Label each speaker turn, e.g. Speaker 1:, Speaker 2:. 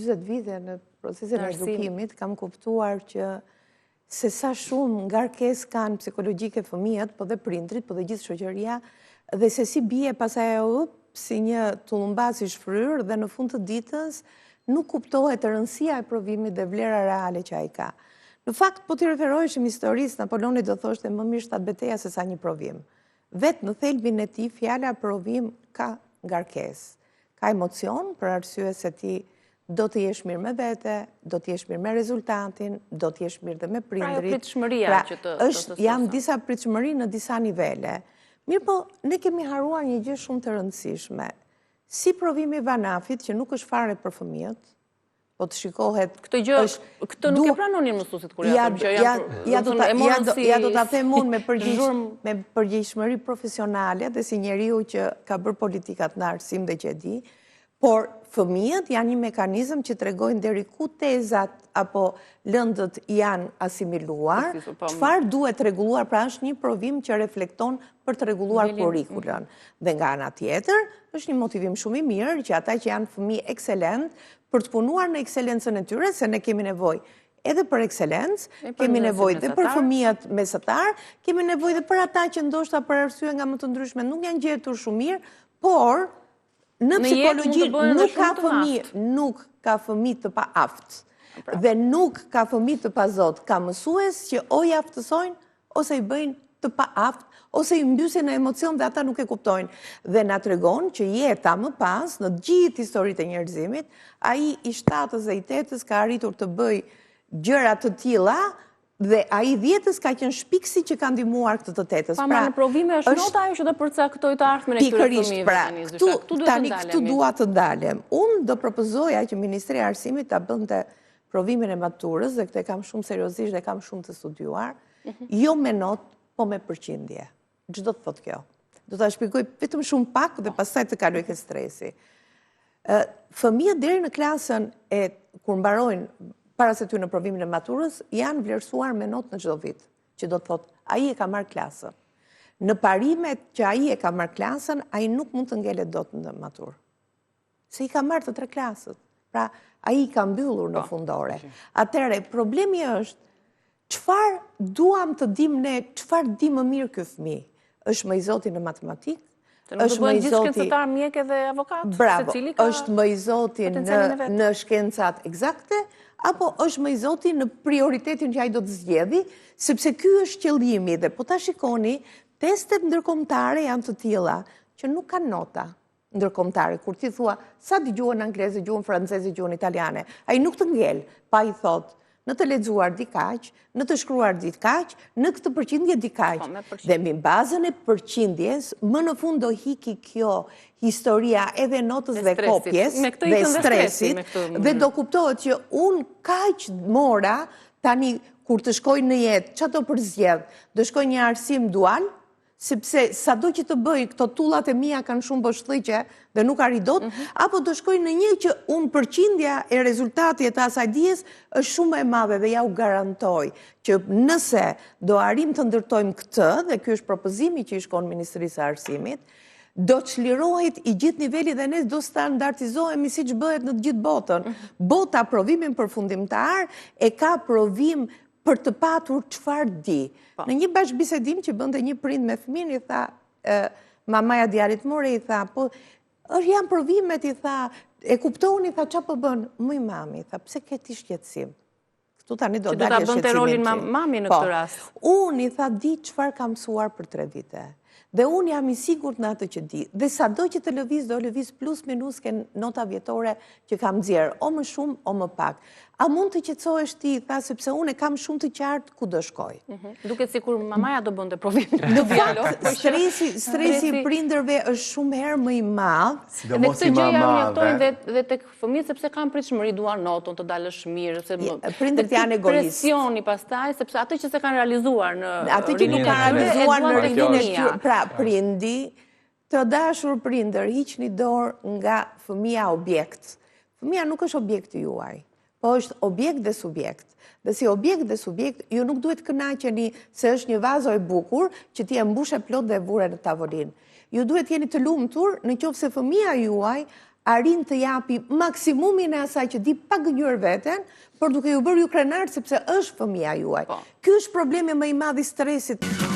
Speaker 1: 20 vite në procesin e edukimit, kam kuptuar që se sa shumë ngarkesë kanë psikologjike fëmijët, po dhe prindrit, po dhe gjithë shoqëria, dhe se si bie pasaj ajo si një tullumbas i shfryrë dhe në fund të ditës nuk kuptohet rëndësia e provimit dhe vlera reale që ai ka. Në fakt, po t'i referoheshim historisë, Napoleoni do thoshte më mirë 7 betejë se sa një provim. Vetë në thelbin e tij, fjala provim ka ngarkesë, ka emocion për arsye se ti do të jesh mirë me vete, do të jesh mirë me rezultatin, do të jesh mirë dhe me prindrit.
Speaker 2: Pra pritshmëria që të
Speaker 1: janë disa pritshmëri në disa nivele. Mirë po, ne kemi haruar një gjë shumë të rëndësishme. Si provimi Vanafit, që nuk është fare për fëmijët, po të shikohet...
Speaker 2: Këtë nuk e pranonin mësuesit kur
Speaker 1: ja do ta them unë me përgjegjësinë profesionale dhe si njeriu që ka bërë politikat në arsim dhe që e di, por fëmijët janë një mekanizëm që tregojnë deri ku tezat apo lëndët janë asimiluar, çfarë duhet rregulluar, pra është një provim që reflekton për të rregulluar kurrikulën. Dhe nga ana tjetër, është një motivim shumë i mirë që ata që janë fëmijë ekselent për të punuar në ekselencën e tyre, se ne kemi nevojë edhe për ekselencë, kemi nevojë dhe për fëmijët mesatar, kemi nevojë dhe për ata që ndoshta për arsye nga më të ndryshme nuk janë gjetur shumë mirë, por në psikologji nuk ka fëmijë të paaft dhe nuk ka fëmijë të pazot, ka mësues që o i aftësojnë ose i bëjnë të paaft ose i mbysin në emocion dhe ata nuk e kuptojnë. Dhe na tregon që jeta më pas, në gjithë historitë e njerëzimit, ai i 7-ës dhe i 8-ës ka arritur të bëj gjëra të tilla dhe ai 10-ës ka qenë shpiksi që ka ndihmuar këtë të 8-ës.
Speaker 2: Pra në provime është nota ajo që do përcaktoj të ardhmen e këtyre fëmijëve.
Speaker 1: Këtu dua të ndalem. Unë do propozoja që Ministria e Arsimit ta bënte provimin e maturës, dhe këtë kam shumë seriozisht dhe kam shumë të studiuar, jo me notë, po me përqindje. Ç'do të thotë kjo? Do ta shpjegoj vetëm shumë pak dhe pastaj të kaloj ke stresi. Fëmijët deri në klasën e kur mbarojnë para se ty në provimin e maturës, janë vlerësuar me notë në çdo vit, që do të thotë ai e ka marrë klasën. Në parimet që ai e ka marrë klasën, ai nuk mund të ngelet dot në maturë. Se i ka marrë të 3 klasët. Pra, ai i ka mbyllur në fundore. Atëherë, problemi është çfarë duam të dimë ne, çfarë di më mirë ky fëmijë? Është më i zoti në matematikë?
Speaker 2: Është më i zoti shkencetar, mjek edhe avokat?
Speaker 1: Bravo, është më i zoti në shkencat eksakte, apo është më i zoti në prioritetin që ai do të zgjedhë, sepse ky është qëllimi dhe po ta shikoni, testet ndërkombëtare janë të tilla që nuk kanë nota ndërkombëtare. Kur ti thua sa dëgjuan angleze, dëgjuan franceze, dëgjuan italiane, ai nuk të ngel, pa i thotë në të lexuar di kaq, në të shkruar di kaq, në këtë përqindje di kaq. Dhe mbi bazën e përqindjes, më në fund do hiki kjo historia edhe notës dhe kopjes dhe stresit, dhe do kuptohet që unë kaq mora tani kur të shkoj në jetë, çfarë do përzgjedh? Do shkoj një arsim dual, sepse sado që të bëj, këto tullat e mia kanë shumë boshllëqe dhe nuk arri dot, apo do shkoj në një që unë përqindja e rezultatit të asaj dijes është shumë e madhe dhe ja u garantoj që nëse do arrim të ndërtojmë këtë, dhe ky është propozimi që i shkon Ministrisë së Arsimit, do të çlirohet i gjithë niveli dhe ne do standardizohemi siç bëhet në të gjithë botën. Bota provimin përfundimtar e ka provim për të patur çfarë di. Në një bashkëbisedim që bënte një prind me fëmin, i tha, mamaja djalit more, i tha, po, janë provimet, i tha, e kuptoni, i tha, çfarë po bën? Muj mami, i tha, pse ke ti shqetësim? Këtu tani do dalë shqetësimin.
Speaker 2: Që do ta bënte rolin mami në këtë rast.
Speaker 1: Unë, i tha, di çfarë kam mësuar për 3 vite. Dhe unë jam i sigurt në atë që di. Dhe sado që të lëviz, do lëviz plus minus ke nota vjetore që kam nxjerr, o më shumë, o më pak. A mund të qetësohesh ti, tha, sepse unë kam shumë të qartë ku do shkoj.
Speaker 2: Duket sikur mamaja do bënte provimin.
Speaker 1: Në fakt, stresi i prindërve është shumë herë më i madh.
Speaker 2: Dhe këtë gjë ja mjaftojnë dhe tek fëmijët sepse kanë pritshmëri, duan notën të dalësh mirë,
Speaker 1: prindërit janë egoistë.
Speaker 2: Presioni pastaj, sepse atë që se kanë realizuar në
Speaker 1: atë që nuk kanë realizuar në rinin e tyre. Pra, prindi, të dashur prindër, hiqni dorë nga fëmia objekt. Fëmia nuk është objekti juaj, po është objekt dhe subjekt. Dhe si objekt dhe subjekt, ju nuk duhet kënaqeni se është një vazo e bukur që ti e mbushe plot dhe e vure në tavolinë. Ju duhet jeni të lumtur në qoftë se fëmia juaj arrin të japi maksimumin e asaj që di pa gënjur veten, por duke ju bërë ju krenar sepse është fëmia juaj. Ky është problemi më i madh i stresit.